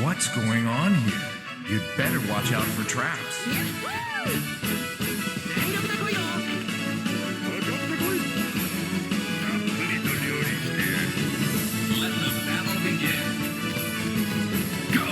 What's going on here? You'd better watch out for traps. Let the battle begin. Go!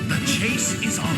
The chase is on.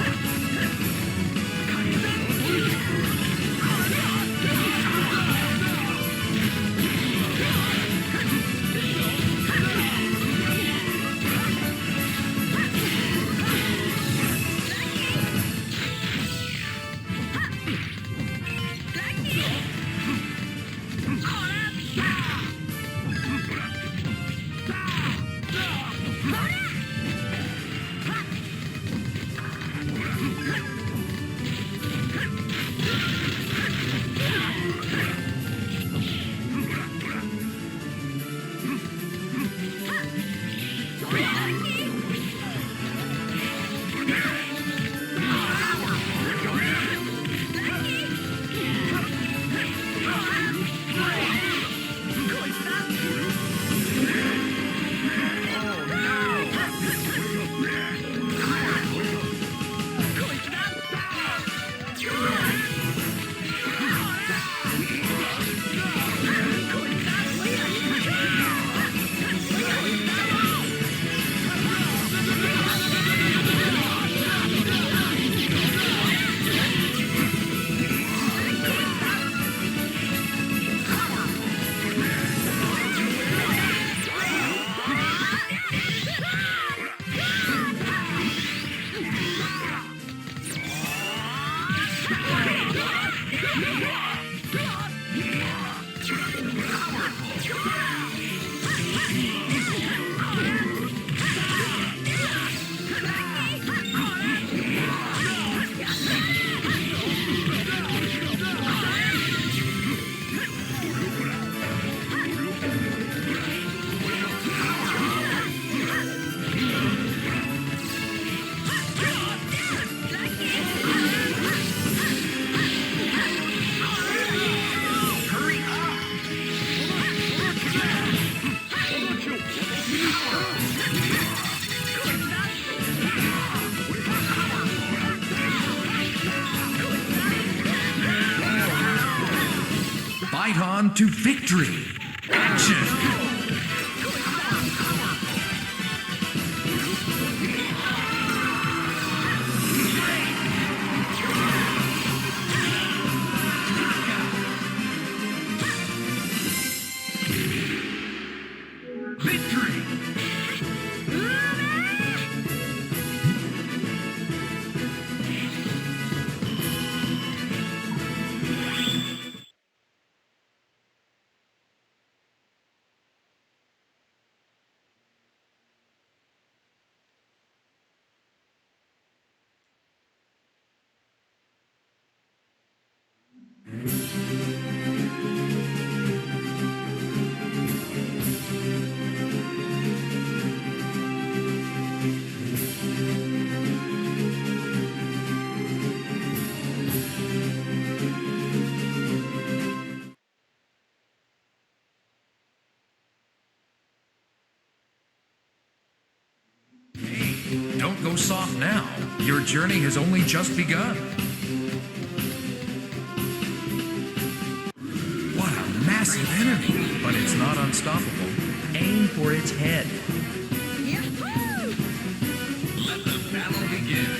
Fight on to victory. Action! Don't go soft now. Your journey has only just begun. What a massive enemy, but it's not unstoppable. Aim for its head. Let the battle begin.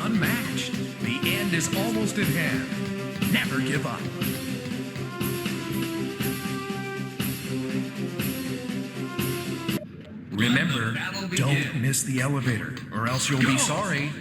unmatched. The end is almost at hand. Never give up. Remember, don't miss the elevator, or else you'll be sorry.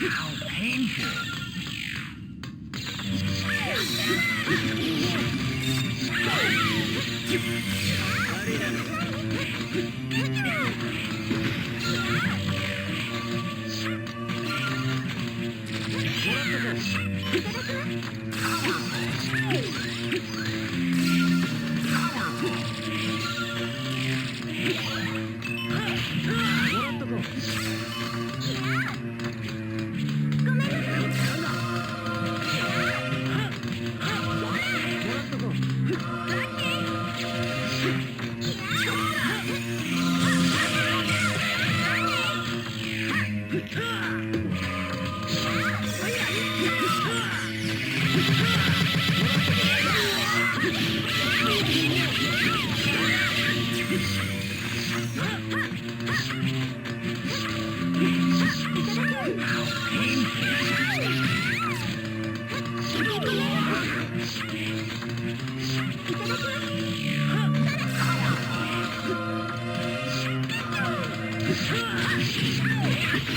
How painful.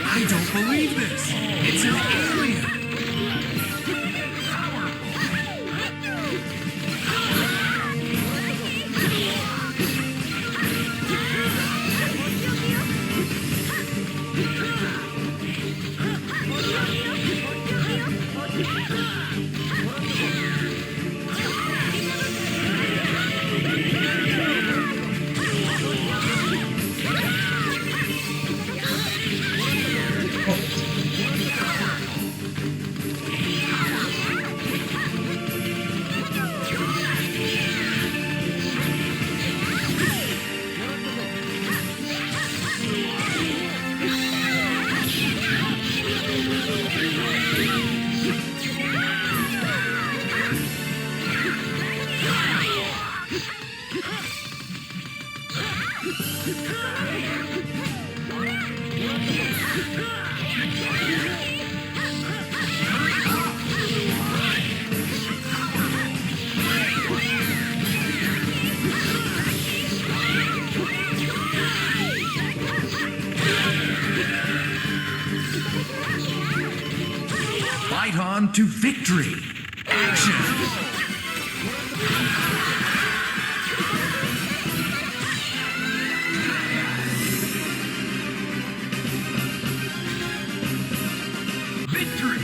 I don't believe this. It's an alien. Fight on to victory. Action! Victory!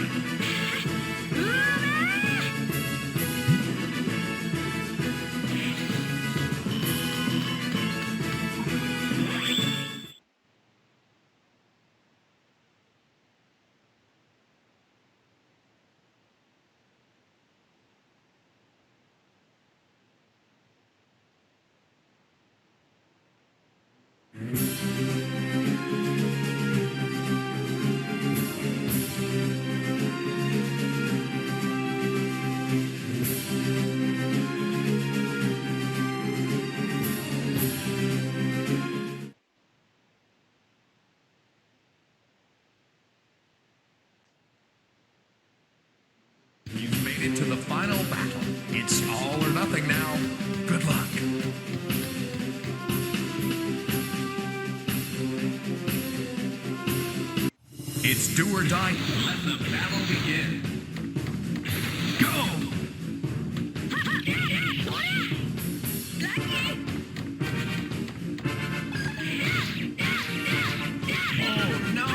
You've made it to the final battle. It's all or nothing now. Good luck. It's do or die. Let the battle begin. Go! Oh no!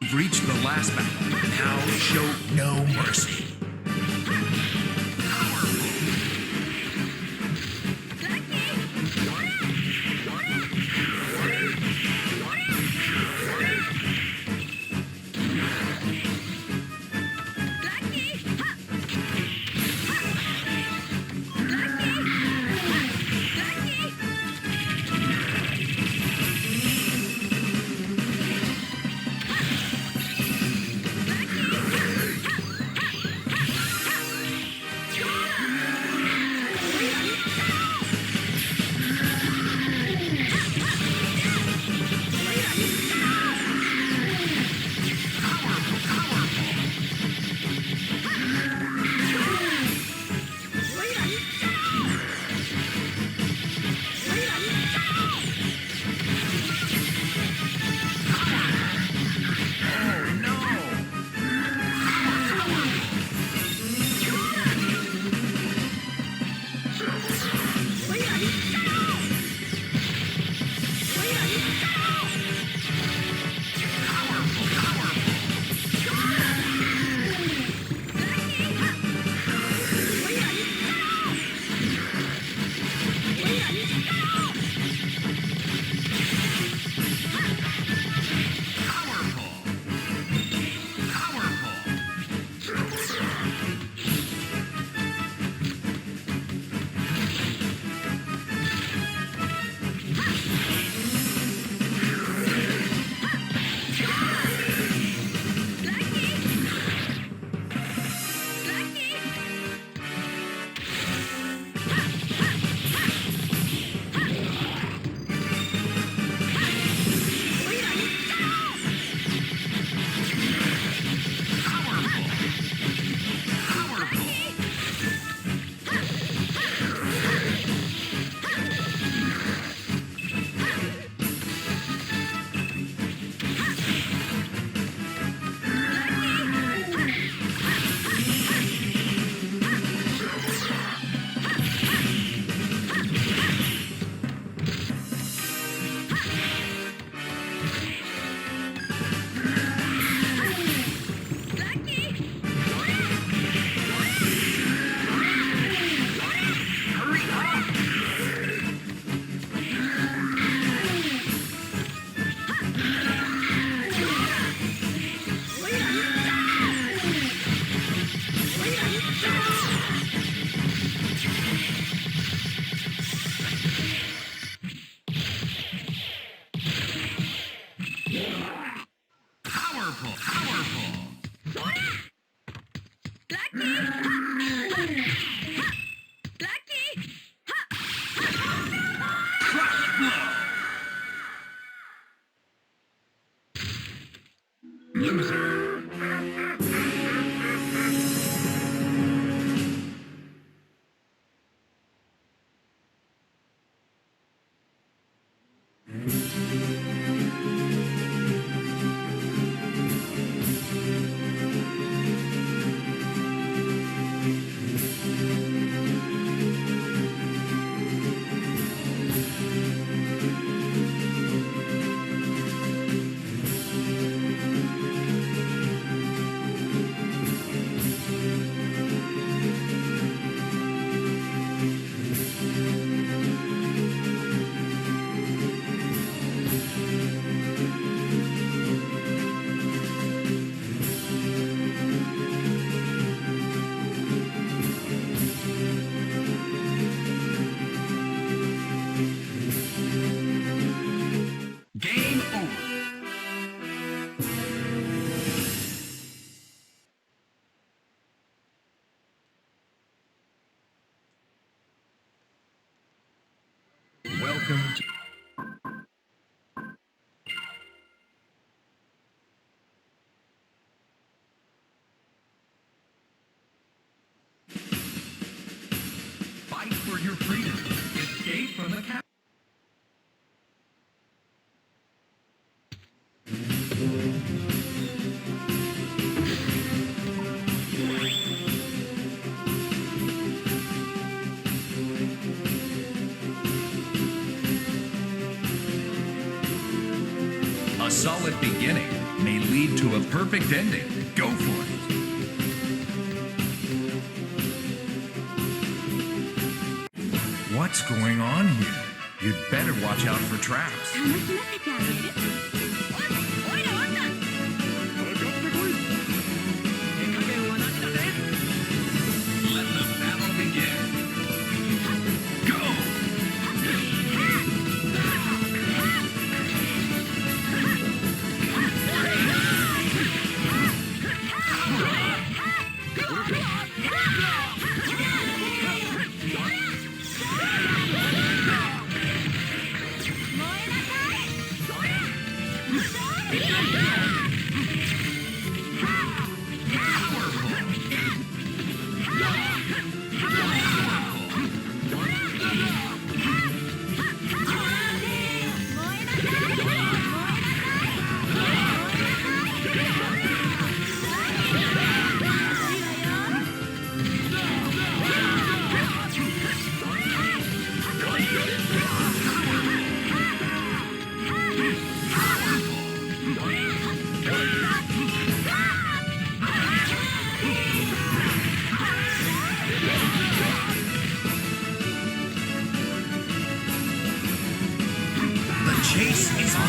You've reached the last battle. Now show no mercy. Welcome to fight for your freedom. Escape from the cap. A solid beginning. may lead to a perfect ending. Go for it. What's going on here? You'd better watch out for traps. Let the battle begin. Go! The chase is on.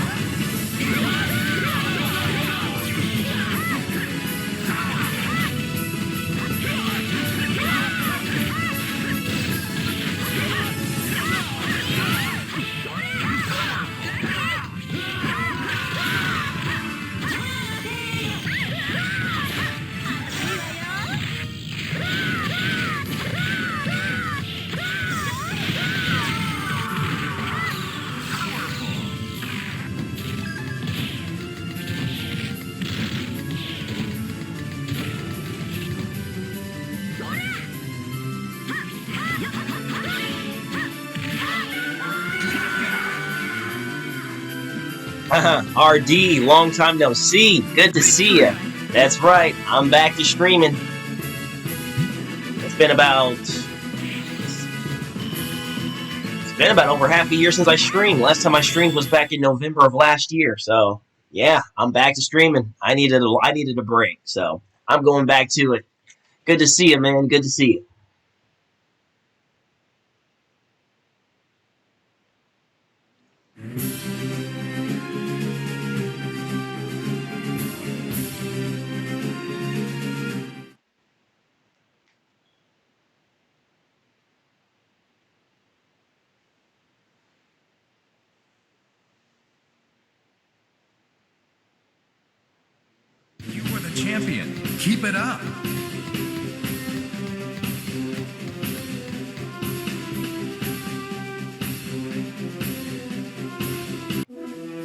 RD, long time no see. Good to see ya. That's right, I'm back to streaming. It's been about over half a year since I streamed. Last time I streamed was back in November of last year. So yeah, I'm back to streaming. I needed a break, so I'm going back to it. Good to see you, man. Good to see you. You were the champion. Keep it up.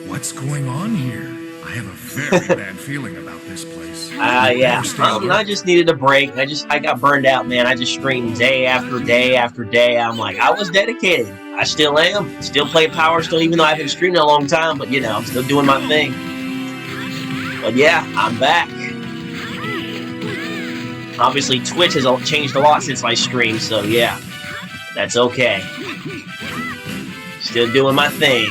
What's going on here? I have a very bad feeling about this place. Yeah. I just needed a break. I got burned out, man. I just streamed day after day after day. I'm like, I was dedicated. I still am. Still play Power Stone, even though I haven't streamed in a long time. But, you know, I'm still doing my thing. But, yeah, I'm back. Obviously, Twitch has changed a lot since I streamed, so, yeah. That's okay. Still doing my thing.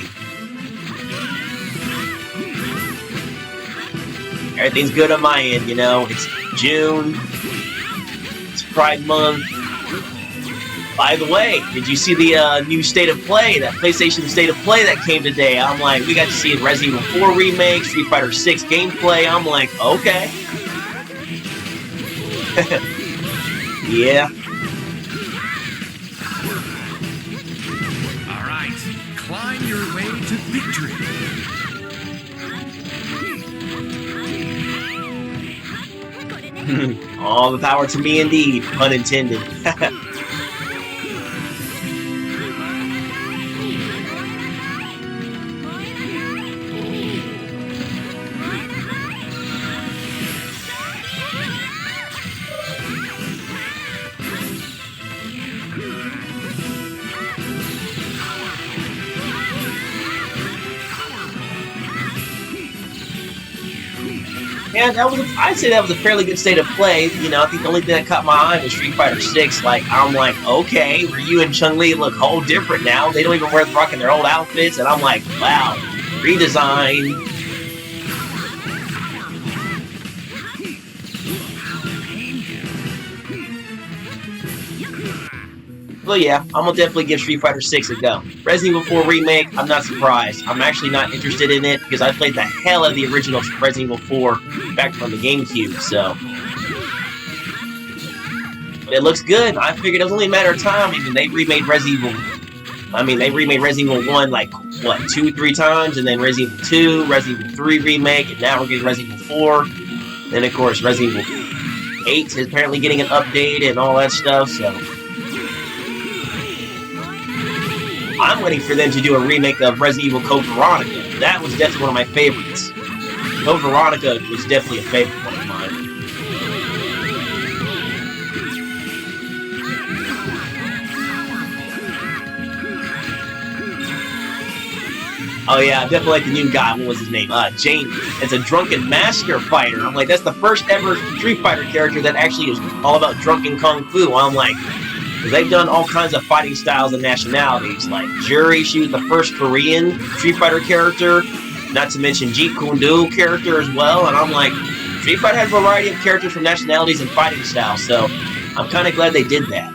Everything's good on my end, you know. It's June. It's Pride Month. By the way, did you see the new State of Play, that PlayStation State of Play that came today? I'm like, we got to see Resident Evil 4 remake, Street Fighter 6 gameplay. I'm like, okay. Yeah. All right, climb your way to victory. All the power to me indeed, pun intended. Yeah, I'd say that was a fairly good state of play. You know, I think the only thing that caught my eye was Street Fighter 6. Like, I'm like, okay, Ryu and Chun-Li look whole different now. They don't even wear rocking their old outfits, and I'm like, wow, redesign. But yeah, I'm gonna definitely give Street Fighter 6 a go. Resident Evil 4 Remake, I'm not surprised. I'm actually not interested in it because I played the hell out of the original Resident Evil 4 back from the GameCube, so. But it looks good. I figured it was only a matter of time. I mean, they remade Resident Evil 1 like, what, 2-3 times, and then Resident Evil 2, Resident Evil 3 Remake, and now we're getting Resident Evil 4. Then, of course, Resident Evil 8 is apparently getting an update and all that stuff, so. I'm waiting for them to do a remake of Resident Evil Code Veronica. That was definitely one of my favorites. Code Veronica was definitely a favorite one of mine. Oh yeah, I definitely like the new guy. What was his name? Jamie. It's a drunken master fighter. I'm like, that's the first ever Street Fighter character that actually is all about drunken kung fu. I'm like, they've done all kinds of fighting styles and nationalities. Like Juri, she was the first Korean Street Fighter character. Not to mention Jeet Kune Do character as well. And I'm like, Street Fighter has a variety of characters from nationalities and fighting styles. So I'm kind of glad they did that.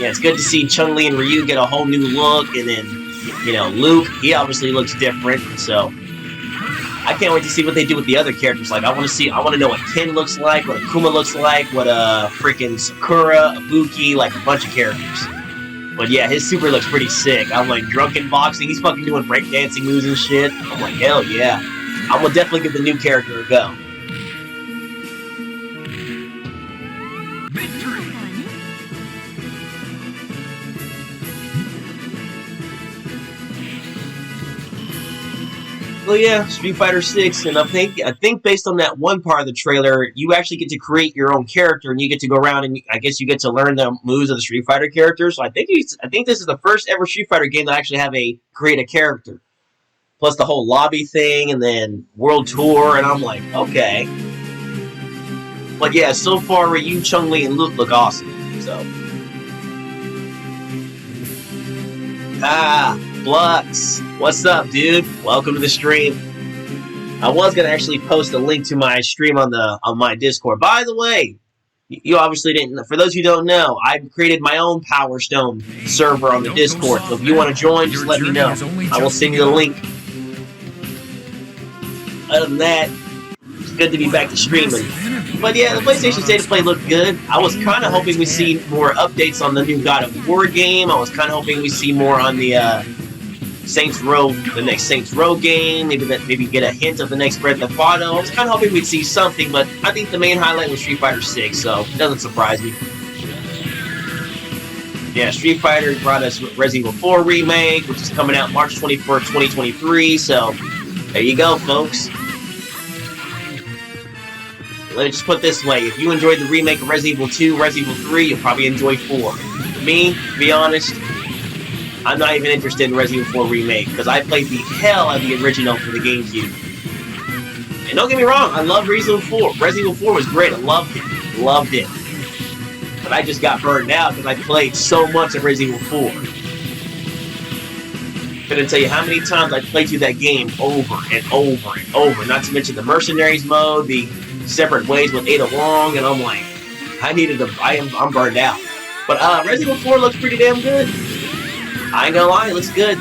Yeah, it's good to see Chun-Li and Ryu get a whole new look, and then, you know, Luke, he obviously looks different, so I can't wait to see what they do with the other characters. Like, I want to know what Ken looks like, what Akuma looks like, what freaking Sakura, Ibuki, like a bunch of characters. But yeah, his super looks pretty sick. I'm like, drunken boxing, he's fucking doing breakdancing moves and shit. I'm like, hell yeah. I'm gonna definitely give the new character a go. Well, yeah, Street Fighter 6, and I think based on that one part of the trailer, you actually get to create your own character, and you get to go around and I guess you get to learn the moves of the Street Fighter characters. So I think this is the first ever Street Fighter game that actually have create a character, plus the whole lobby thing, and then World Tour, and I'm like, okay. But yeah, so far Ryu, Chun-Li, and Luke look awesome. So Flux, what's up, dude? Welcome to the stream. I was gonna actually post a link to my stream on my Discord. By the way, you obviously didn't. For those who don't know, I created my own Power Stone server on the Discord. So if you want to join, just let me know. I will send you the link. Other than that, it's good to be back to streaming. But yeah, the PlayStation State of Play looked good. I was kind of hoping we see more updates on the new God of War game. I was kind of hoping we see more on the Saints Row, the next Saints Row game. Maybe get a hint of the next Grand Theft Auto. I was kind of hoping we'd see something, but I think the main highlight was Street Fighter 6, so it doesn't surprise me. Yeah, Street Fighter brought us Resident Evil 4 Remake, which is coming out March 24th, 2023, so there you go, folks. Let's just put it this way, if you enjoyed the remake of Resident Evil 2, Resident Evil 3, you'll probably enjoy 4. Me, to be honest, I'm not even interested in Resident Evil 4 Remake, because I played the hell out of the original for the GameCube. And don't get me wrong, I love Resident Evil 4. Resident Evil 4 was great, I loved it. Loved it. But I just got burned out because I played so much of Resident Evil 4. I'm gonna tell you how many times I played through that game over and over and over. Not to mention the Mercenaries mode, the separate ways with Ada Wong, and I'm like, I'm burned out. But Resident Evil 4 looks pretty damn good. I ain't gonna lie, it looks good.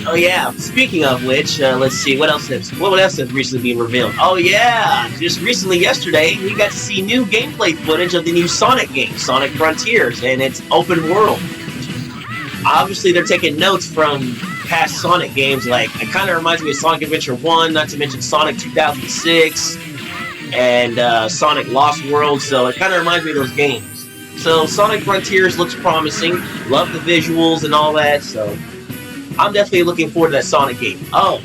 Oh yeah, speaking of which, let's see, what else has recently been revealed? Oh yeah, just recently yesterday, we got to see new gameplay footage of the new Sonic game, Sonic Frontiers, and it's open world. Obviously, they're taking notes from past Sonic games, like, it kind of reminds me of Sonic Adventure 1, not to mention Sonic 2006, and Sonic Lost World, so it kind of reminds me of those games. So, Sonic Frontiers looks promising, love the visuals and all that, so I'm definitely looking forward to that Sonic game. Oh,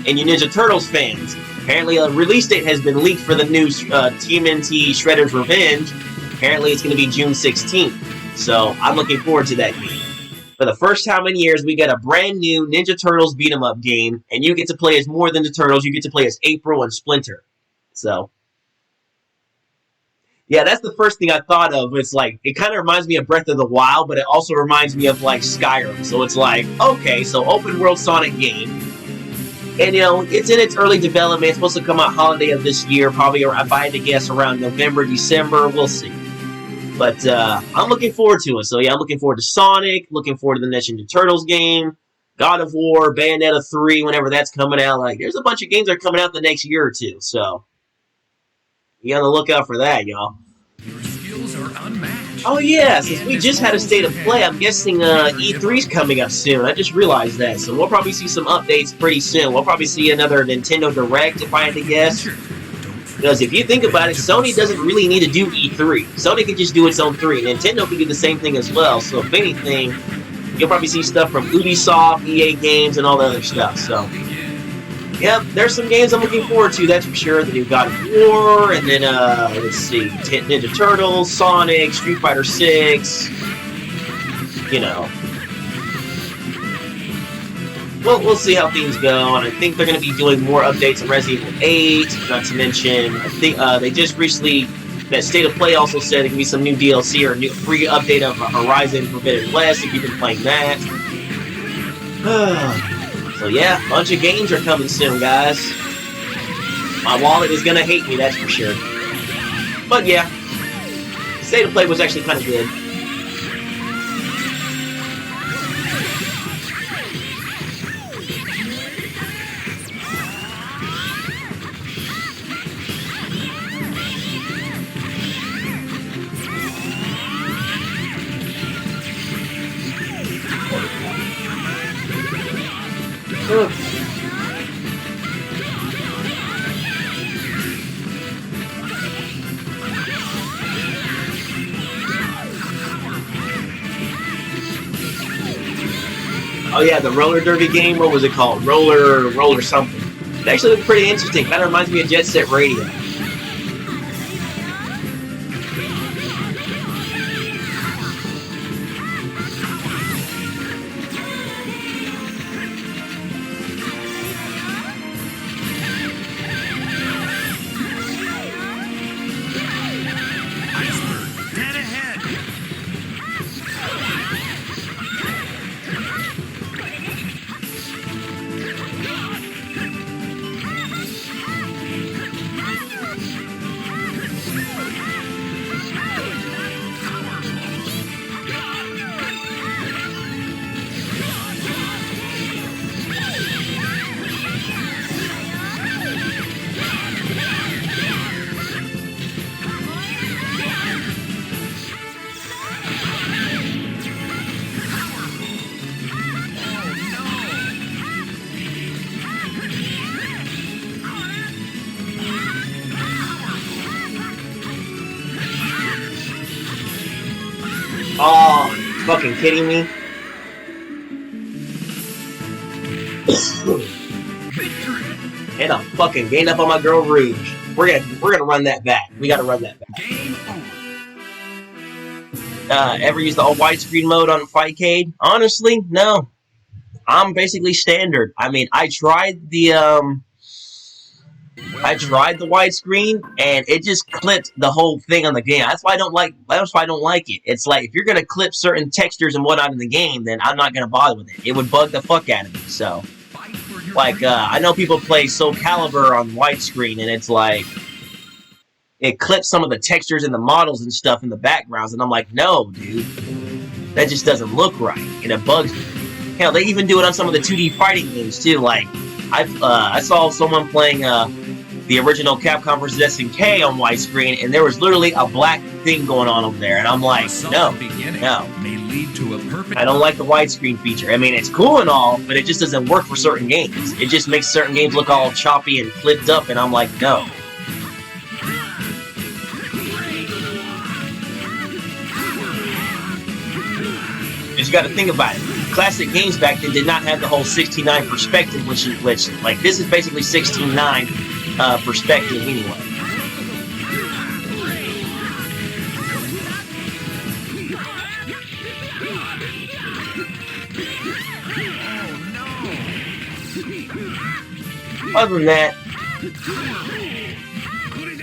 and you Ninja Turtles fans, apparently a release date has been leaked for the new TMNT Shredder's Revenge. Apparently it's going to be June 16th, so I'm looking forward to that game. For the first time in years, we get a brand new Ninja Turtles beat-em-up game, and you get to play as more than the Turtles, you get to play as April and Splinter. So, yeah, that's the first thing I thought of. It's like, it kind of reminds me of Breath of the Wild, but it also reminds me of, like, Skyrim. So it's like, okay, so open world Sonic game. And, you know, it's in its early development. It's supposed to come out holiday of this year, probably, if I had to guess, around November, December. We'll see. But I'm looking forward to it. So, yeah, I'm looking forward to Sonic, looking forward to the next Ninja Turtles game, God of War, Bayonetta 3, whenever that's coming out. Like, there's a bunch of games that are coming out the next year or two. So, you gotta look out for that, y'all. Your skills are unmatched. Oh, yeah, since we just had a State of Play, I'm guessing E3's coming up soon. I just realized that. So we'll probably see some updates pretty soon. We'll probably see another Nintendo Direct, if I had to guess. Because if you think about it, Sony doesn't really need to do E3. Sony can just do its own 3. Nintendo can do the same thing as well. So if anything, you'll probably see stuff from Ubisoft, EA Games, and all the other stuff. So, yep, there's some games I'm looking forward to, that's for sure. The new God of War, and then, let's see, Ninja Turtles, Sonic, Street Fighter 6, you know. Well, we'll see how things go, and I think they're going to be doing more updates on Resident Evil 8, not to mention, I think they just recently, that State of Play also said there can be some new DLC or a new free update of Horizon Forbidden West if you've been playing that. So yeah, a bunch of games are coming soon, guys. My wallet is going to hate me, that's for sure. But yeah, State of Play was actually kind of good. Oh yeah, the roller derby game. What was it called? Roller something. It actually looked pretty interesting. Kind of reminds me of Jet Set Radio. Dead ahead. Oh, you fucking kidding me? And I fucking gained up on my girl Rouge. We're gonna run that back. We gotta run that back. Game over. Ever use the widescreen mode on Fightcade? Honestly, no. I'm basically standard. I mean, I tried the widescreen, and it just clipped the whole thing on the game. That's why I don't like it. It's like, if you're gonna clip certain textures and whatnot in the game, then I'm not gonna bother with it. It would bug the fuck out of me. So, like, I know people play Soul Calibur on widescreen, and it's like, it clips some of the textures and the models and stuff in the backgrounds, and I'm like, no, dude, that just doesn't look right, and it bugs me. Hell, they even do it on some of the 2D fighting games too. Like, I saw someone playing the original Capcom vs. SNK on widescreen, and there was literally a black thing going on over there, and I'm like, no. May lead to a perfect. I don't like the widescreen feature. I mean, it's cool and all, but it just doesn't work for certain games. It just makes certain games look all choppy and flipped up, and I'm like, no. Because you got to think about it. Classic games back then did not have the whole 16:9 perspective, which like, this is basically 16:9 perspective anyway. Other than that,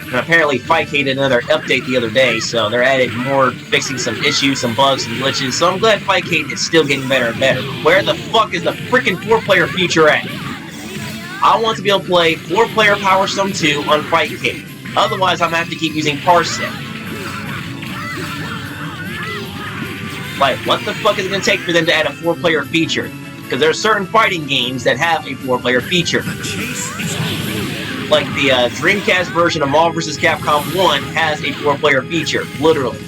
and apparently Fightcade did another update the other day, so they're adding more, fixing some issues, some bugs, some glitches. So I'm glad Fightcade is still getting better and better. Where the fuck is the freaking 4-player feature at? I want to be able to play 4-player Power Stone 2 on Fightcade. Otherwise, I'm going to have to keep using Parsec. Like, what the fuck is it going to take for them to add a 4-player feature? Because there are certain fighting games that have a 4-player feature. Like the Dreamcast version of Marvel vs. Capcom 1 has a 4-player feature, literally.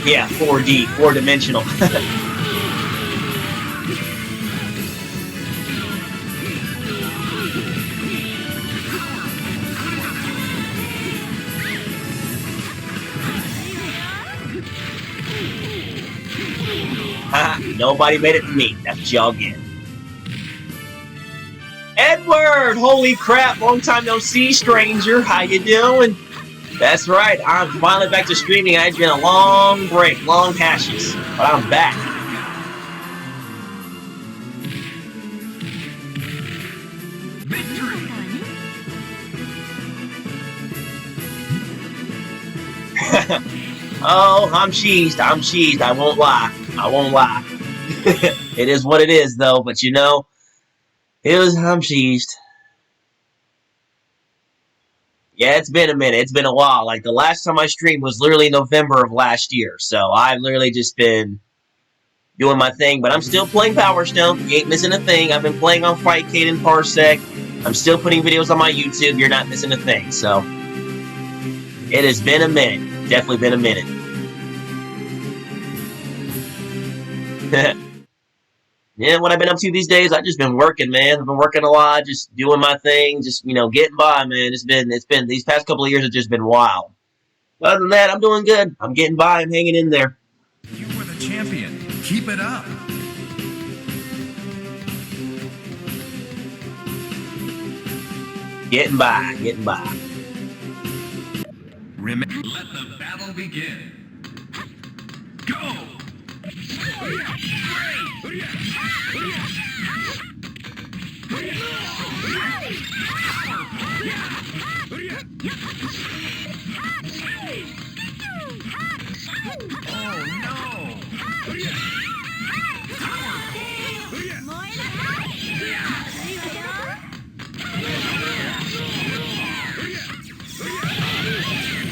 Yeah, 4D, 4-dimensional. Nobody made it to me. That's what y'all get. Edward! Holy crap, long time no see, stranger. How you doing? That's right, I'm finally back to streaming. It's been a long break, long hashes, but I'm back. Oh, I'm cheesed, I won't lie. It is what it is, though, but you know, I'm cheesed. Yeah, it's been a minute. It's been a while. Like, the last time I streamed was literally November of last year. So, I've literally just been doing my thing. But I'm still playing Power Stone. You ain't missing a thing. I've been playing on Fightcade and Parsec. I'm still putting videos on my YouTube. You're not missing a thing. So, it has been a minute. Definitely been a minute. Yeah, what I've been up to these days, I've just been working, man. I've been working a lot, just doing my thing, just, you know, getting by, man. It's been these past couple of years have just been wild. But other than that, I'm doing good. I'm getting by. I'm hanging in there. You were the champion. Keep it up. Getting by. Let the battle begin. Go!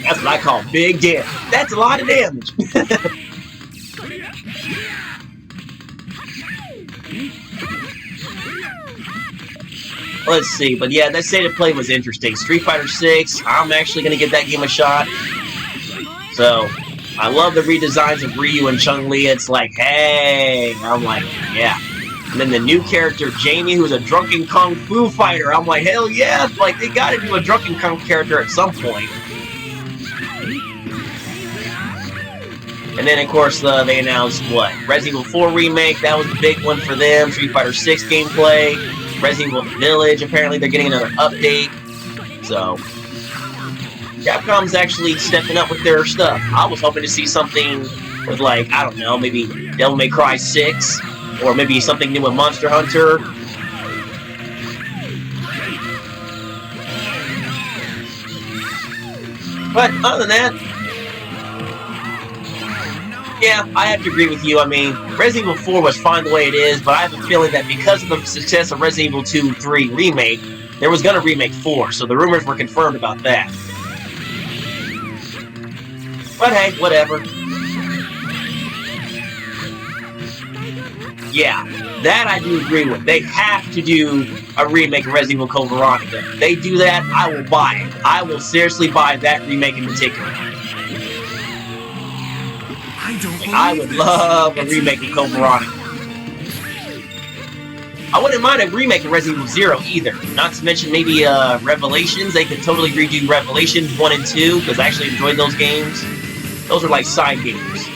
That's what I call big damage. That's a lot of damage. Let's see, but yeah, that state of play was interesting. Street Fighter 6, I'm actually going to give that game a shot. So, I love the redesigns of Ryu and Chun-Li. It's like, hey, I'm like, yeah. And then the new character, Jamie, who's a drunken kung fu fighter. I'm like, hell yeah, like, they got to do a drunken kung character at some point. And then, of course, they announced, what? Resident Evil 4 Remake, that was the big one for them. Street Fighter 6 gameplay. Resident Evil Village, apparently they're getting another update. So, Capcom's actually stepping up with their stuff. I was hoping to see something with, like, I don't know, maybe Devil May Cry 6, or maybe something new with Monster Hunter. But other than that, yeah, I have to agree with you. I mean, Resident Evil 4 was fine the way it is, but I have a feeling that because of the success of Resident Evil 2 3 Remake, there was going to remake 4, so the rumors were confirmed about that. But hey, whatever. Yeah, that I do agree with. They have to do a remake of Resident Evil Code Veronica. If they do that, I will buy it. I will seriously buy that remake in particular. I would love a remake of Code Veronica. I wouldn't mind a remake of Resident Evil 0 either. Not to mention maybe Revelations. They could totally redo Revelations 1 and 2, because I actually enjoyed those games. Those are like side games.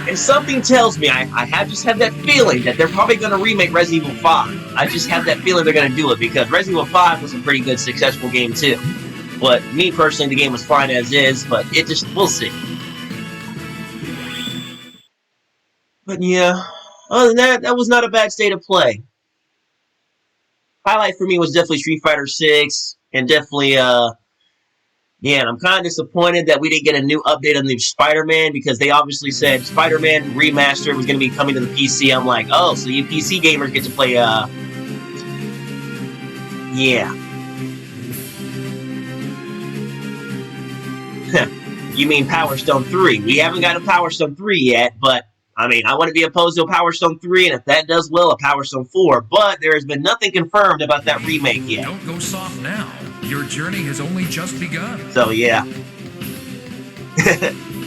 And something tells me, I have just had that feeling that they're probably going to remake Resident Evil 5. I just have that feeling they're going to do it, because Resident Evil 5 was a pretty good, successful game too. But me personally, the game was fine as is, but it just, we'll see. But yeah, other than that, that was not a bad state of play. Highlight for me was definitely Street Fighter 6, and definitely Yeah, and I'm kind of disappointed that we didn't get a new update on the Spider-Man because they obviously said Spider-Man Remastered was going to be coming to the PC. I'm like, oh, so you PC gamers get to play, yeah. You mean Power Stone 3. We haven't got a Power Stone 3 yet, but, I mean, I wouldn't be opposed to a Power Stone 3, and if that does well, a Power Stone 4, but there has been nothing confirmed about that remake yet. Don't go soft now. Your journey has only just begun. So, yeah.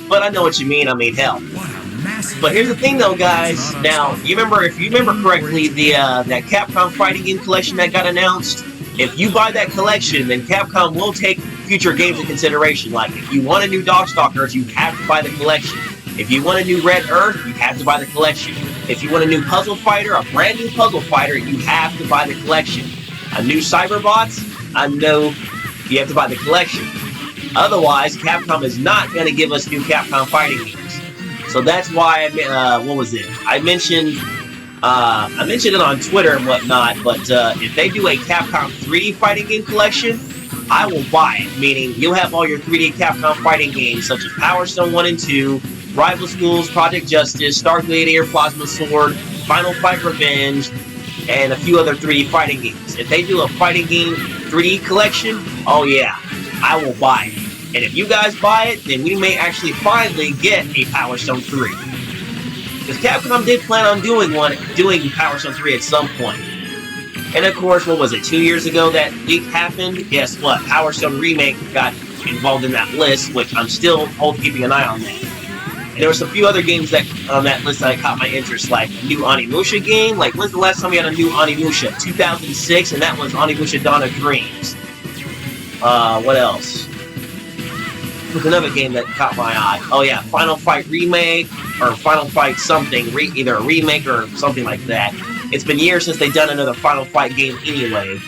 But I know what you mean. I mean, hell. What a massive... But here's the thing, though, guys. Now, if you remember correctly, the that Capcom fighting game collection that got announced. If you buy that collection, then Capcom will take future games into consideration. Like, if you want a new Darkstalkers, you have to buy the collection. If you want a new Red Earth, you have to buy the collection. If you want a new Puzzle Fighter, a brand new Puzzle Fighter, you have to buy the collection. A new Cyberbots, I know you have to buy the collection. Otherwise, Capcom is not going to give us new Capcom fighting games. So that's why what was it? I mentioned it on Twitter and whatnot, but if they do a Capcom 3D fighting game collection, I will buy it. Meaning, you'll have all your 3D Capcom fighting games, such as Power Stone 1 and 2, Rival Schools, Project Justice, Star Gladiator, Plasma Sword, Final Fight Revenge, and a few other 3D fighting games. If they do a fighting game 3D collection, oh yeah, I will buy it. And if you guys buy it, then we may actually finally get a Power Stone 3. Because Capcom did plan on doing Power Stone 3 at some point. And of course, what was it, 2 years ago that leak happened? Guess what? Power Stone Remake got involved in that list, which I'm still keeping an eye on that. And there were some few other games that on that list that caught my interest, like a new Onimusha game. Like, when's the last time we had a new Onimusha? 2006, and that was Onimusha Dawn of Dreams. What else? There's another game that caught my eye. Oh yeah, Final Fight Remake, or Final Fight something, either a remake or something like that. It's been years since they've done another Final Fight game anyway.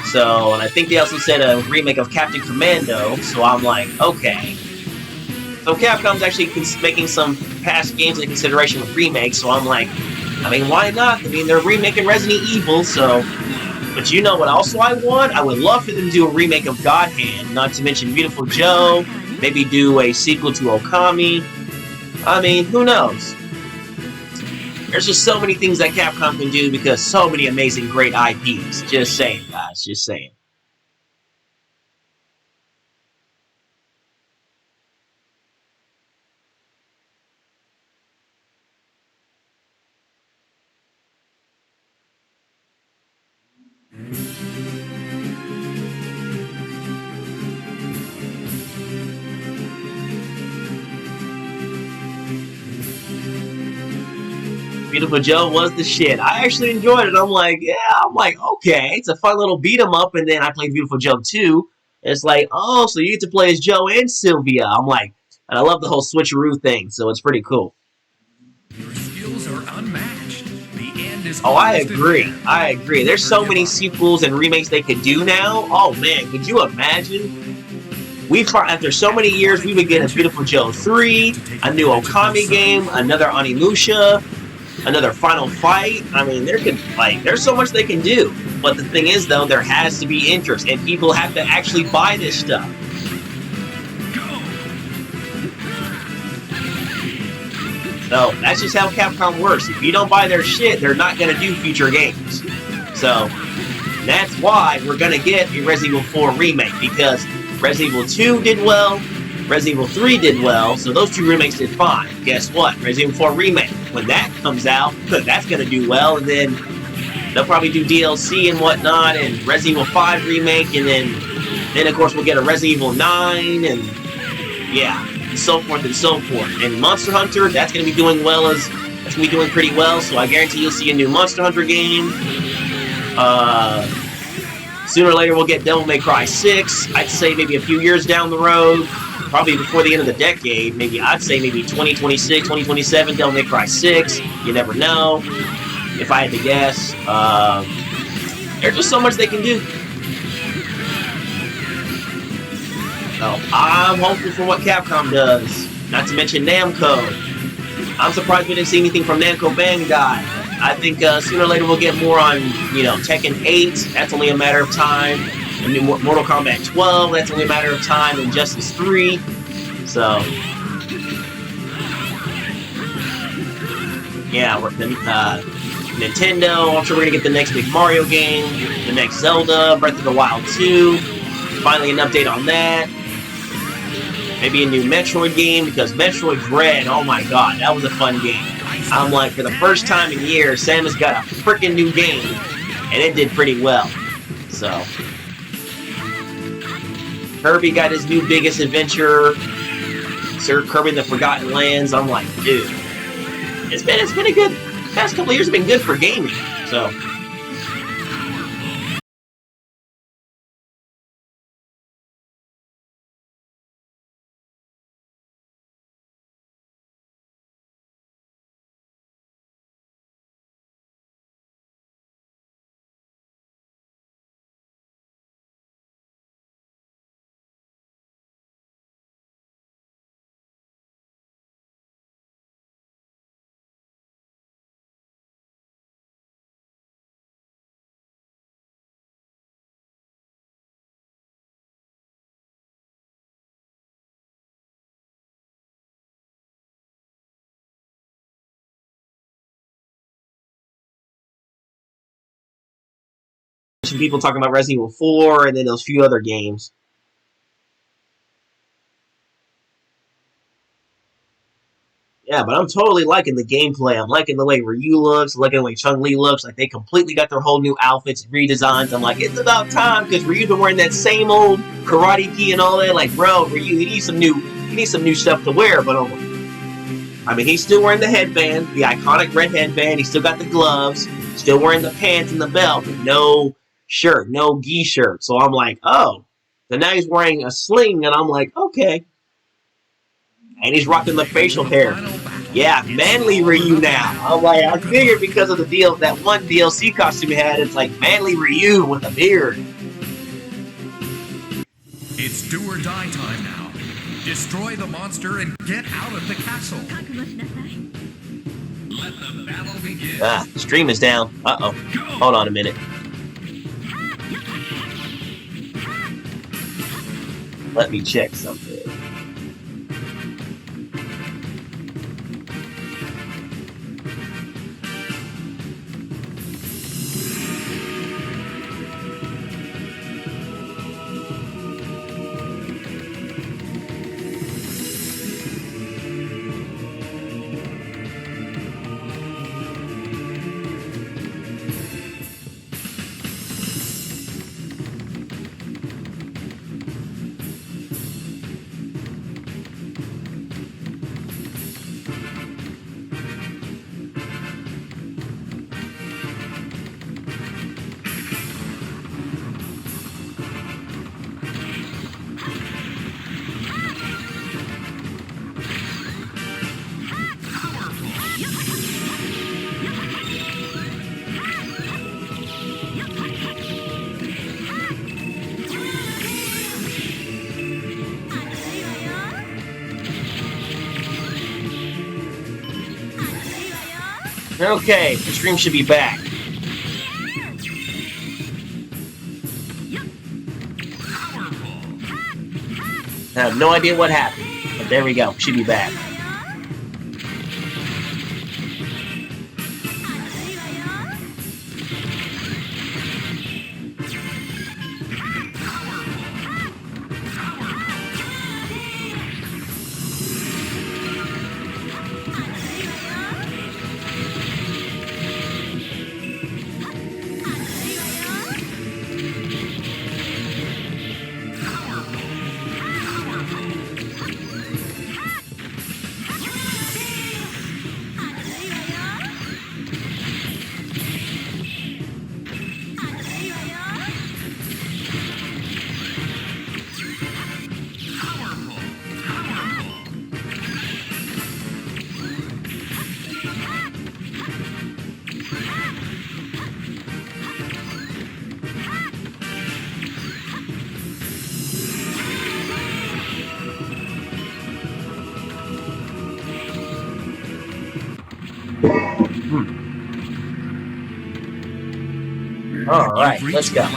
So, and I think they also said a remake of Captain Commando, so I'm like, okay. So Capcom's actually making some past games into consideration with remakes, so I'm like, I mean, why not? I mean, they're remaking Resident Evil, so... But you know what also I want? I would love for them to do a remake of God Hand, not to mention Beautiful Joe, maybe do a sequel to Okami. I mean, who knows? There's just so many things that Capcom can do because so many amazing, great IPs. Just saying, guys. Just saying. Beautiful Joe was the shit. I actually enjoyed it. I'm like, okay, it's a fun little beat 'em up, and then I played Beautiful Joe 2. It's like, oh, so you get to play as Joe and Sylvia. I'm like, and I love the whole switcheroo thing, so it's pretty cool. Your skills are unmatched. The end is Oh, I almost agree. at hand. I agree. There's so many sequels and remakes they could do now. Oh man, could you imagine? After so many years, we would get a Beautiful Joe 3, a new Okami game, another Onimusha, another Final Fight. I mean, there's so much they can do. But the thing is, though, there has to be interest, and people have to actually buy this stuff. So, that's just how Capcom works. If you don't buy their shit, they're not going to do future games. So, that's why we're going to get a Resident Evil 4 remake, because Resident Evil 2 did well, Resident Evil 3 did well, so those two remakes did fine. Guess what? Resident Evil 4 remake, when that comes out, that's going to do well, and then they'll probably do DLC and whatnot, and Resident Evil 5 remake, and then of course we'll get a Resident Evil 9, and yeah, and so forth and so forth. And Monster Hunter, that's going to be doing pretty well, so I guarantee you'll see a new Monster Hunter game. Sooner or later we'll get Devil May Cry 6. I'd say maybe a few years down the road, probably before the end of the decade, I'd say maybe 2026, 2027, Devil May Cry 6. You never know, if I had to guess. There's just so much they can do. So, I'm hopeful for what Capcom does. Not to mention Namco. I'm surprised we didn't see anything from Namco Bandai. I think sooner or later we'll get more on, Tekken 8. That's only a matter of time. a new Mortal Kombat 12. That's only a matter of time. Injustice 3. So, yeah, Nintendo. I'm sure we're gonna get the next big Mario game, the next Zelda, Breath of the Wild 2. Finally, an update on that. Maybe a new Metroid game, because Metroid Dread, oh my god, that was a fun game. I'm like, for the first time in years, Samus got a freaking new game, and it did pretty well. So, Kirby got his new biggest adventure, Sir Kirby and the Forgotten Lands. I'm like, dude, it's been a good, past couple of years have been good for gaming. So. Some people talking about Resident Evil 4 and then those few other games. Yeah, but I'm totally liking the gameplay. I'm liking the way Ryu looks, liking the way Chun-Li looks. Like, they completely got their whole new outfits, redesigns. I'm like, it's about time, because Ryu's been wearing that same old karate gi and all that. Like, bro, Ryu, you need some new stuff to wear. But I mean, he's still wearing the headband, the iconic red headband. He's still got the gloves, still wearing the pants and the belt, but no shirt, no gi shirt. So I'm like, oh. Then now he's wearing a sling, and I'm like, okay. And he's rocking the facial hair. Yeah, manly Ryu now. I'm like, I figured because of the deal, that one DLC costume he had, it's like manly Ryu with a beard. It's do or die time now. Destroy the monster and get out of the castle. Let the battle begin. Ah, stream is down. Uh-oh. Hold on a minute. Let me check something. Okay, the stream should be back. I have no idea what happened, but there we go. Should be back. All right, let's go.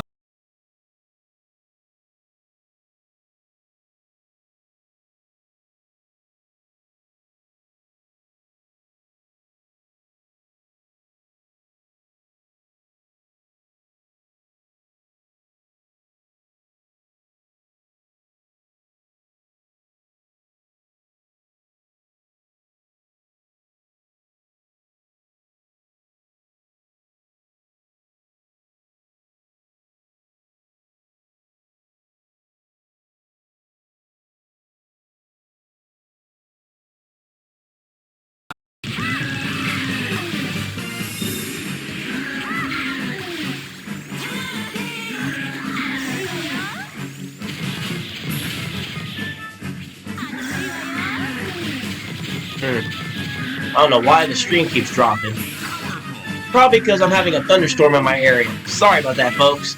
I don't know why the stream keeps dropping. Probably because I'm having a thunderstorm in my area. Sorry about that, folks.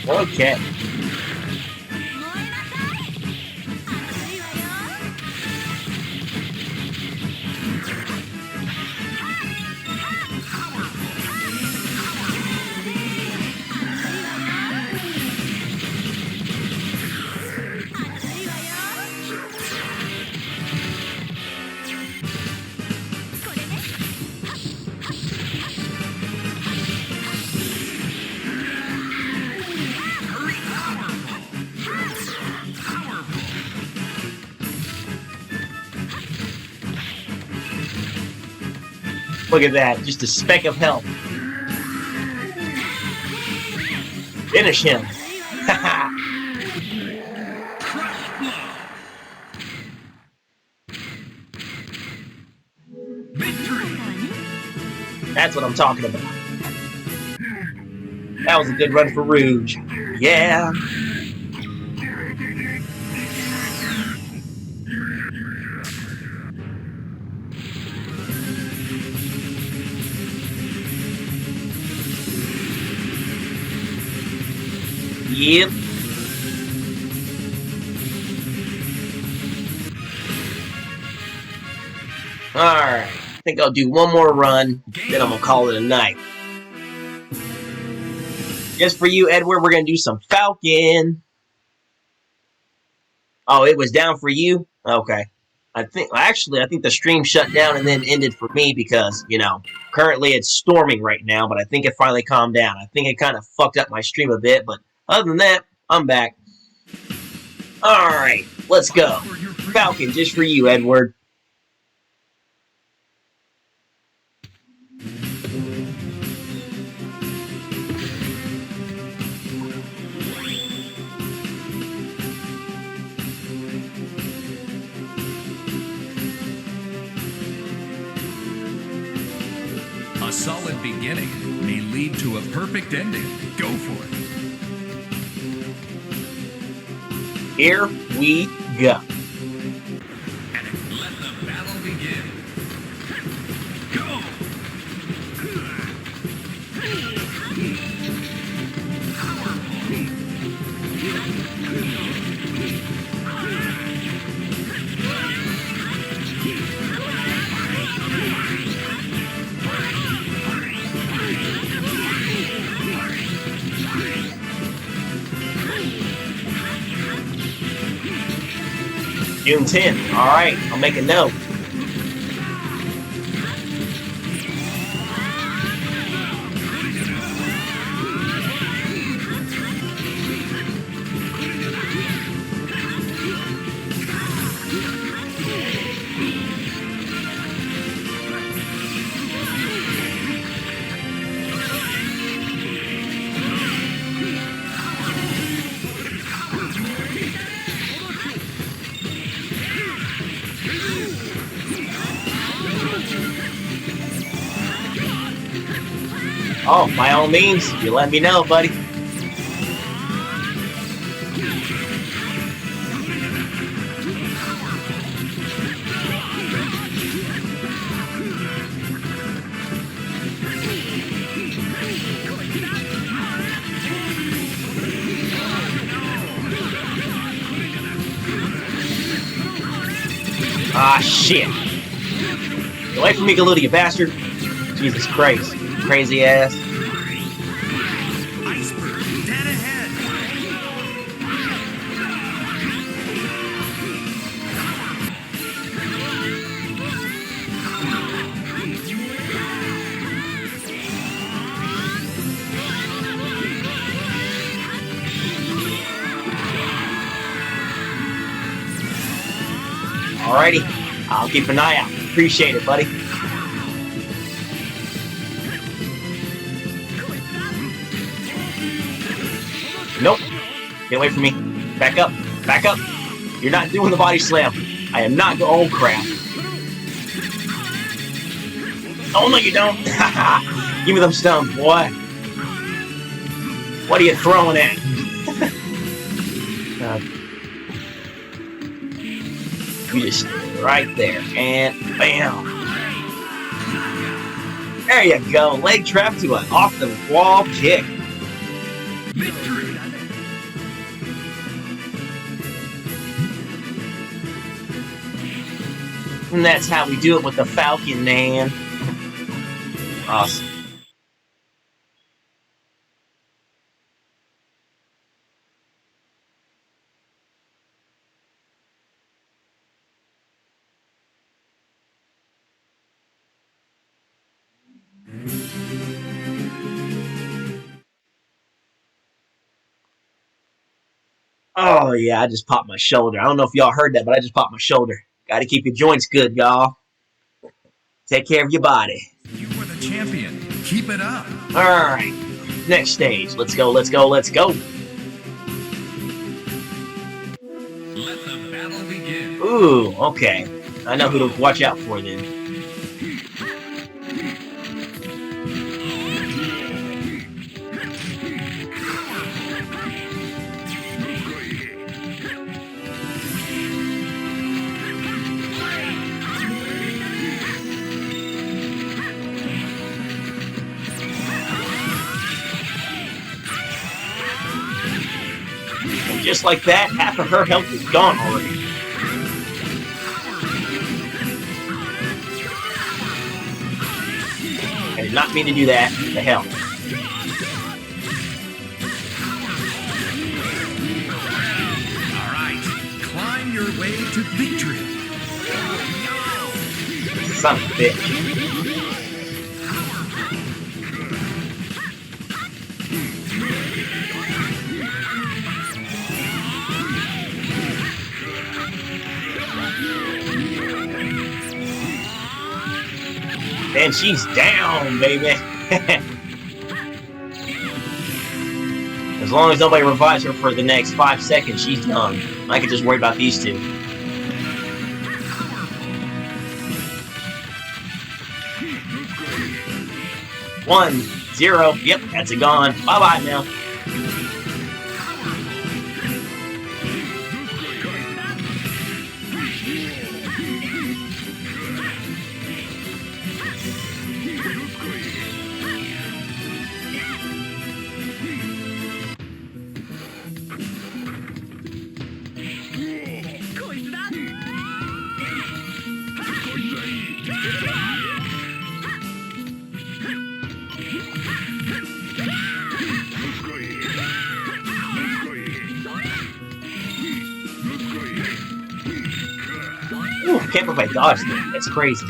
Okay. Look at that, just a speck of health. Finish him. Haha. That's what I'm talking about. That was a good run for Rouge. Yeah. Yep. Alright. I think I'll do one more run, then I'm gonna call it a night. Just for you, Edward, we're gonna do some Falcon. Oh, it was down for you? Okay. I think the stream shut down and then ended for me because, you know, currently it's storming right now, but I think it finally calmed down. I think it kind of fucked up my stream a bit, but other than that, I'm back. Alright, let's go. Falcon, just for you, Edward. A solid beginning may lead to a perfect ending. Go for it. Here we go. And let the battle begin. Go! June 10th. Alright, I'll make a note. Oh, by all means, you let me know, buddy. Ah, shit. Get away from me, Galooty, you bastard. Jesus Christ. Crazy ass. Iceberg, dead ahead. Alrighty. I'll keep an eye out. Appreciate it, buddy. Nope. Get away from me. Back up. Back up. You're not doing the body slam. I am not oh crap. Oh no you don't. Give me them stones, boy. What are you throwing at? You just right there. And bam. There you go. Leg trap to an off the wall kick. Victory. And that's how we do it with the Falcon, man. Awesome. Oh, yeah, I just popped my shoulder. I don't know if y'all heard that, but I just popped my shoulder. Gotta keep your joints good, y'all. Take care of your body. You were the champion. Keep it up. Alright. Next stage. Let's go, let's go, let's go. Let the battle begin. Ooh, okay. I know who to watch out for then. Just like that, half of her health is gone already. I did not mean to do that. The hell. All right. Climb your way to victory. Son of a bitch. And she's down, baby. As long as nobody revives her for the next 5 seconds, she's done. I can just worry about these two. One, zero. Yep, that's a gone. Bye-bye now. Ooh, I can't believe I dodged it. That's crazy.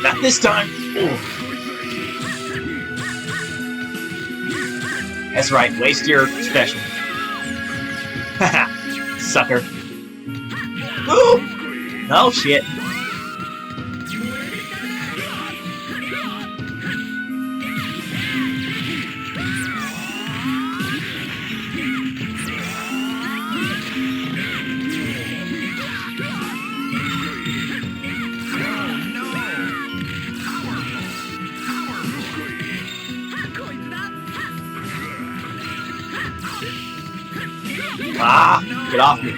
Not this time. Ooh. That's right. Waste your special. Haha, sucker. Ooh. Oh shit. Ah, get off me.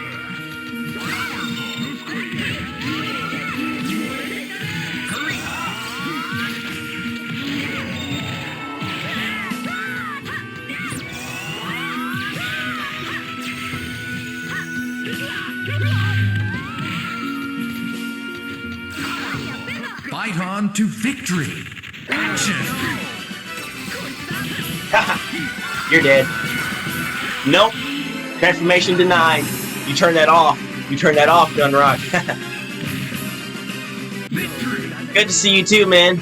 Fight on to victory. Action. You're dead. Nope. Transformation denied. You turn that off. You turn that off, Gunrock. Good to see you too, man.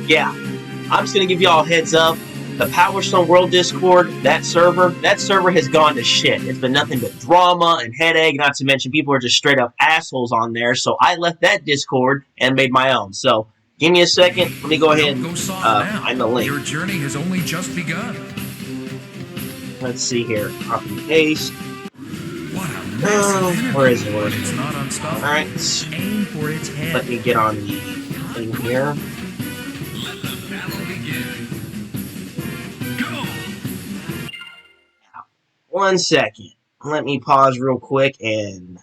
Yeah. I'm just gonna give y'all a heads up. The Power Stone World Discord, that server has gone to shit. It's been nothing but drama and headache, not to mention people are just straight up assholes on there. So I left that Discord and made my own. So give me a second. Let me go ahead and find the link. Your journey has only just begun. Let's see here. Copy and paste. What a massive Where is it? but it's not unstoppable. Alright. Aim for its head. Let me get on the thing here. Let the battle begin. Go! 1 second. Let me pause real quick and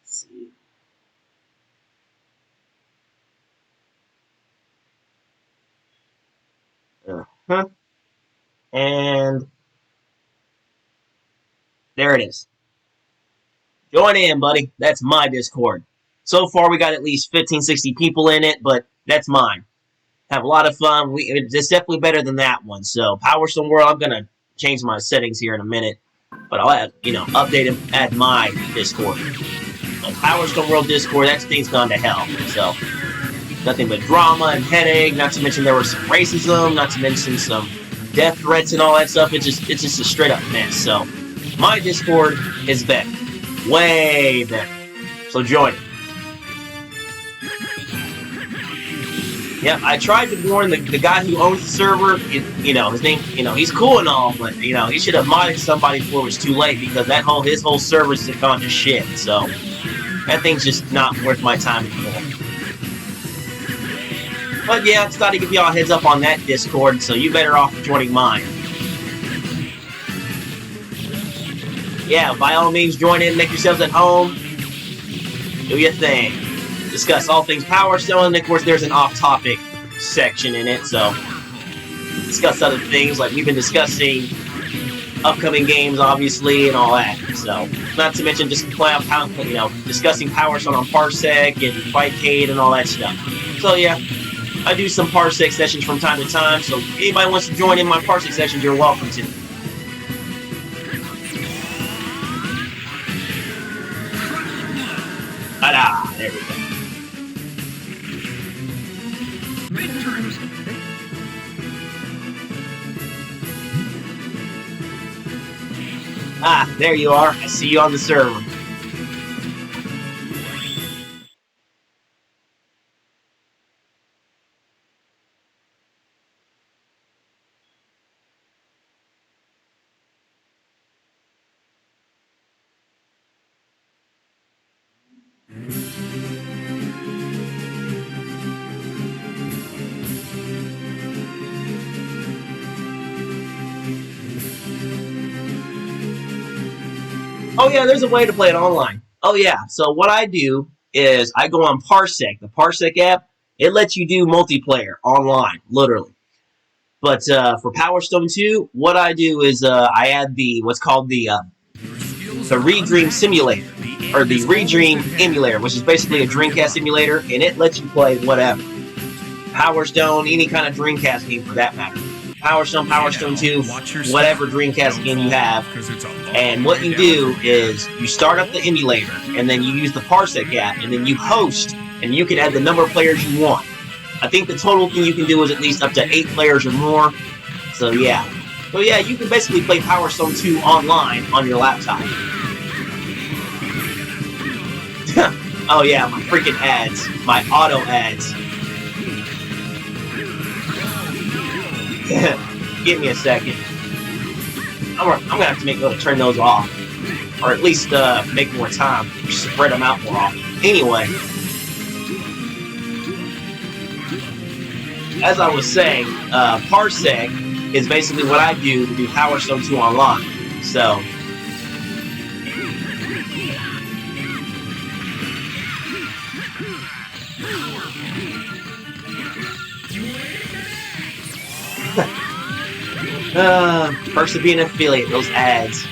let's see. And there it is. Join in, buddy. That's my Discord. So far, we got at least 15, 60 people in it, but that's mine. Have a lot of fun. It's definitely better than that one. So, Power Stone World, I'm going to change my settings here in a minute. But I'll add, update and add my Discord. So, Power Stone World Discord, that thing's gone to hell. So, nothing but drama and headache. Not to mention there was some racism. Not to mention some death threats and all that stuff. It's just a straight up mess. So, my Discord is better. Way better. So join it. Yeah, I tried to warn the guy who owns the server. His name. He's cool and all, but he should have modded somebody before it was too late because his whole server's gone to shit. So that thing's just not worth my time anymore. But yeah, I just thought to give y'all a heads up on that Discord. So you better off joining mine. Yeah, by all means, join in, make yourselves at home, do your thing. Discuss all things Power Stone, and of course there's an off-topic section in it, so discuss other things, like we've been discussing upcoming games, obviously, and all that. So, not to mention just discussing Power Stone on Parsec and Fightcade and all that stuff. So yeah, I do some Parsec sessions from time to time, so if anybody wants to join in my Parsec sessions, you're welcome to. Ta-da! There we go. Ah, there you are. I see you on the server. Oh yeah, there's a way to play it online. Oh yeah, so what I do is I go on Parsec, the Parsec app. It lets you do multiplayer online, literally. But for Power Stone 2, what I do is I add what's called the Redream Simulator, or the Redream Emulator, which is basically a Dreamcast simulator, and it lets you play whatever. Power Stone, any kind of Dreamcast game for that matter. Power Stone 2, whatever Dreamcast game you have. And what you do is you start up the emulator, and then you use the Parsec app, and then you host, and you can add the number of players you want. I think the total thing you can do is at least up to 8 players or more. So yeah. So yeah, you can basically play Power Stone 2 online on your laptop. Oh yeah, my freaking ads. My auto ads. Give me a second. I'm gonna have to make go to turn those off, or at least make more time, spread them out more often. Anyway, as I was saying, Parsec is basically what I do to do Power Stone 2 online. So. Perks of being an affiliate, those ads.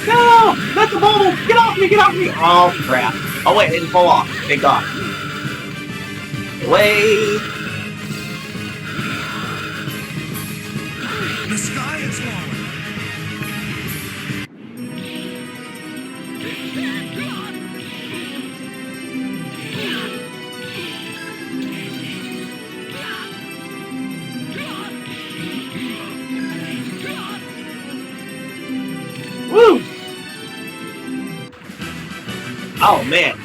No! Not the bubble! Get off me! Get off me! Oh, crap. Oh, wait, it didn't fall off. Thank God. Away! The sky is falling. Woo! Oh man,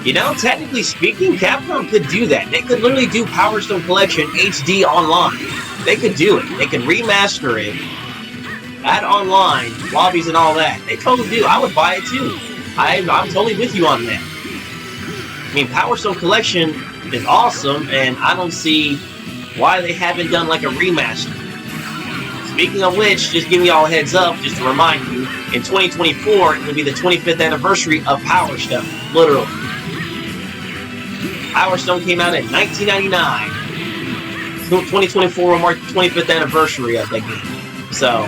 you know, technically speaking, Capcom could do that. They could literally do Power Stone Collection HD online. They could do it. They could remaster it, add online, lobbies and all that. They totally do. I would buy it too. I'm totally with you on that. I mean, Power Stone Collection is awesome, and I don't see why they haven't done like a remaster. Speaking of which, just giving y'all a heads up, just to remind you, in 2024, it will be the 25th anniversary of Power Stone, literally. Power Stone came out in 1999. 2024 will mark the 25th anniversary of that game. So,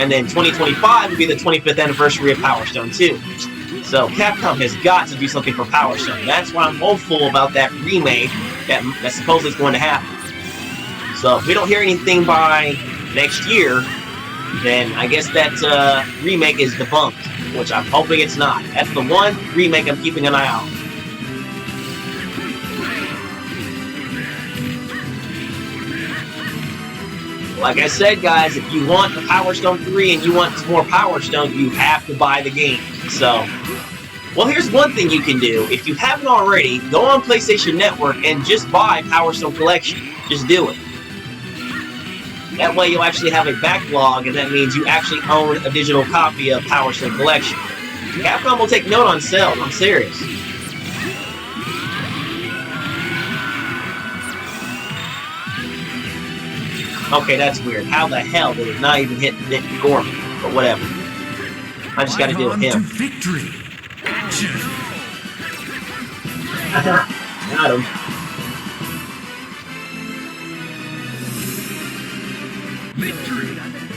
and then 2025 will be the 25th anniversary of Power Stone 2. So, Capcom has got to do something for Power Stone. That's why I'm hopeful about that remake that supposedly is going to happen. So if we don't hear anything by next year, then I guess that remake is debunked, which I'm hoping it's not. That's the one remake I'm keeping an eye on. Like I said, guys, if you want the Power Stone 3 and you want some more Power Stone, you have to buy the game. So, well, here's one thing you can do. If you haven't already, go on PlayStation Network and just buy Power Stone Collection. Just do it. That way you'll actually have a backlog, and that means you actually own a digital copy of Power Stone Collection. Capcom will take note on sales, I'm serious. Okay, that's weird. How the hell did it not even hit Gorman? But whatever. I just gotta deal with him. Victory. Action. Got him.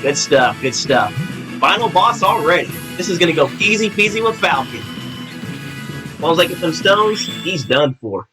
Good stuff, good stuff. Final boss already. This is gonna go easy peasy with Falcon. As long as I get them stones, he's done for.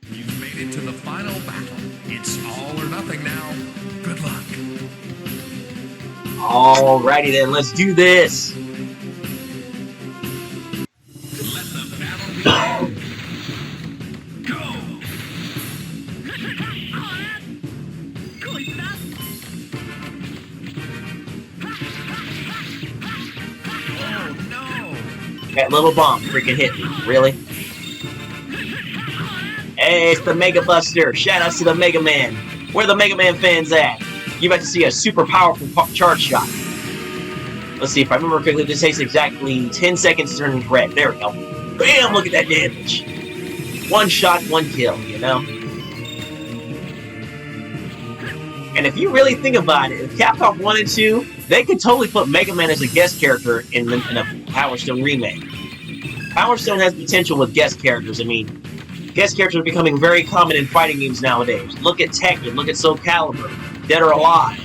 You've made it to the final battle. It's all or nothing now. Good luck. Alrighty then, let's do this. Let the battle begin. Go! Oh no! That little bomb freaking hit me. Really? Hey, it's the Mega Buster. Shout outs to the Mega Man. Where the Mega Man fans at? You're about to see a super powerful charge shot. Let's see if I remember correctly. This takes exactly 10 seconds to turn into red. There we go. Bam! Look at that damage. One shot, one kill, you know? And if you really think about it, if Capcom wanted to, they could totally put Mega Man as a guest character in a Power Stone remake. Power Stone has potential with guest characters. I mean, Guest characters are becoming very common in fighting games nowadays. Look at Tekken, look at Soul Calibur, Dead or Alive,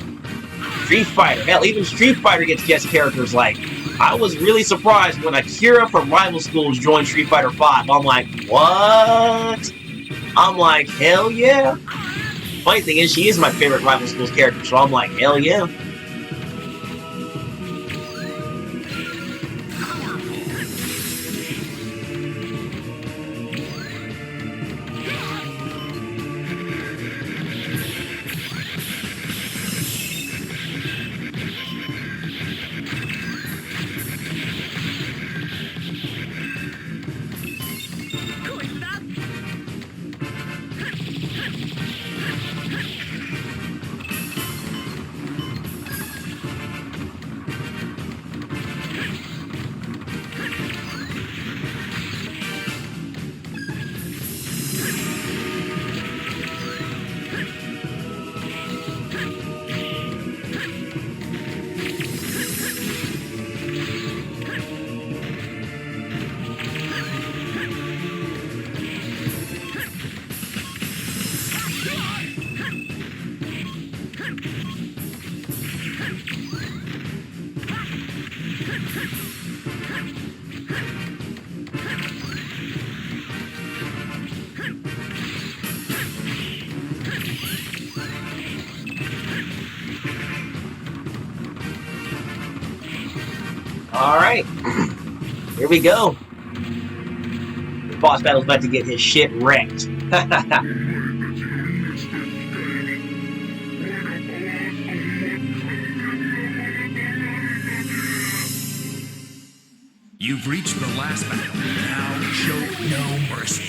Street Fighter. Hell, even Street Fighter gets guest characters. Like, I was really surprised when Akira from Rival Schools joined Street Fighter V. I'm like, what? I'm like, hell yeah. Funny thing is, she is my favorite Rival Schools character, so I'm like, hell yeah. Alright, here we go. The boss battle's about to get his shit wrecked. You've reached the last battle. Now show no mercy.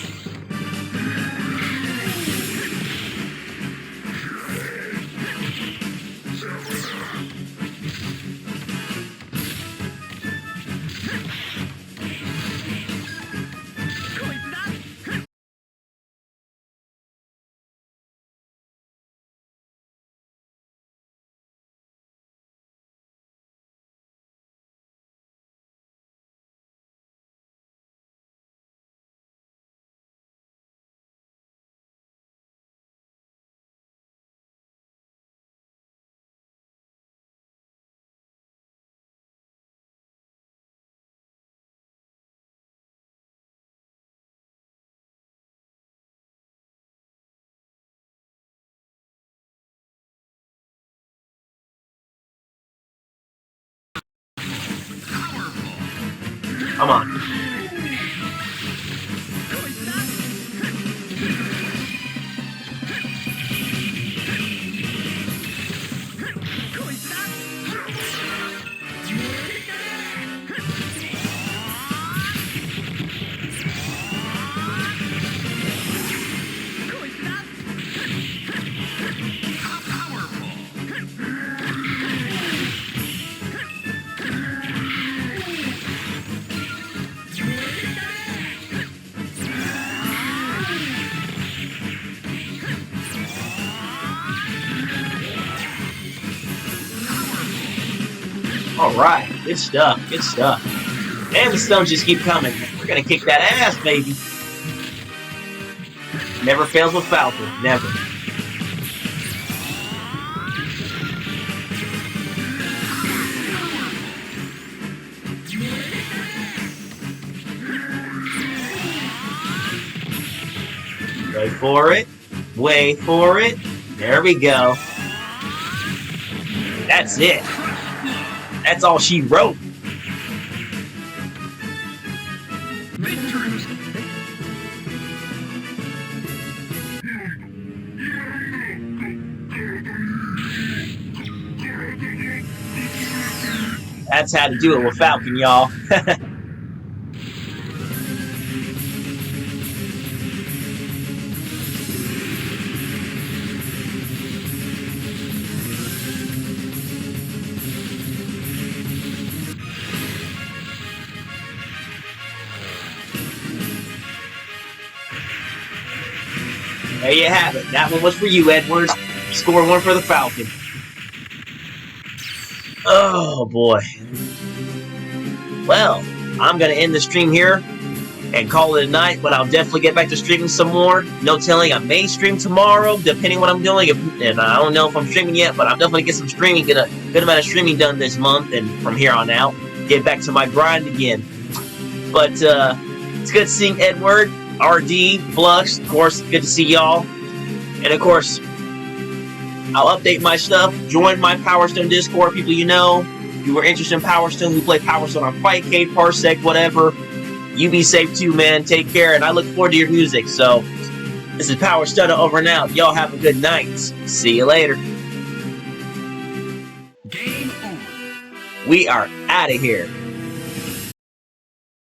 Come on. Alright, good stuff, good stuff. And the stones just keep coming. We're gonna kick that ass, baby. Never fails with Falcon, never. Wait for it. Wait for it. There we go. That's it. That's all she wrote. That's how to do it with Falcon, y'all. There you have it. That one was for you, Edward. Score one for the Falcon. Oh, boy. Well, I'm going to end the stream here. and call it a night, but I'll definitely get back to streaming some more. No telling, I may stream tomorrow, depending what I'm doing, and I don't know if I'm streaming yet, but I'll definitely get some streaming, get a good amount of streaming done this month, and from here on out, get back to my grind again. But, it's good seeing Edward, RD, Flux, of course, good to see y'all. And of course, I'll update my stuff, join my Power Stone Discord, people you know. If you were interested in Power Stone, we play Power Stone on Fightcade, Parsec, whatever. You be safe too, man. Take care, and I look forward to your music. So, this is Power Stunner over and out. Y'all have a good night. See you later. Game over. We are out of here.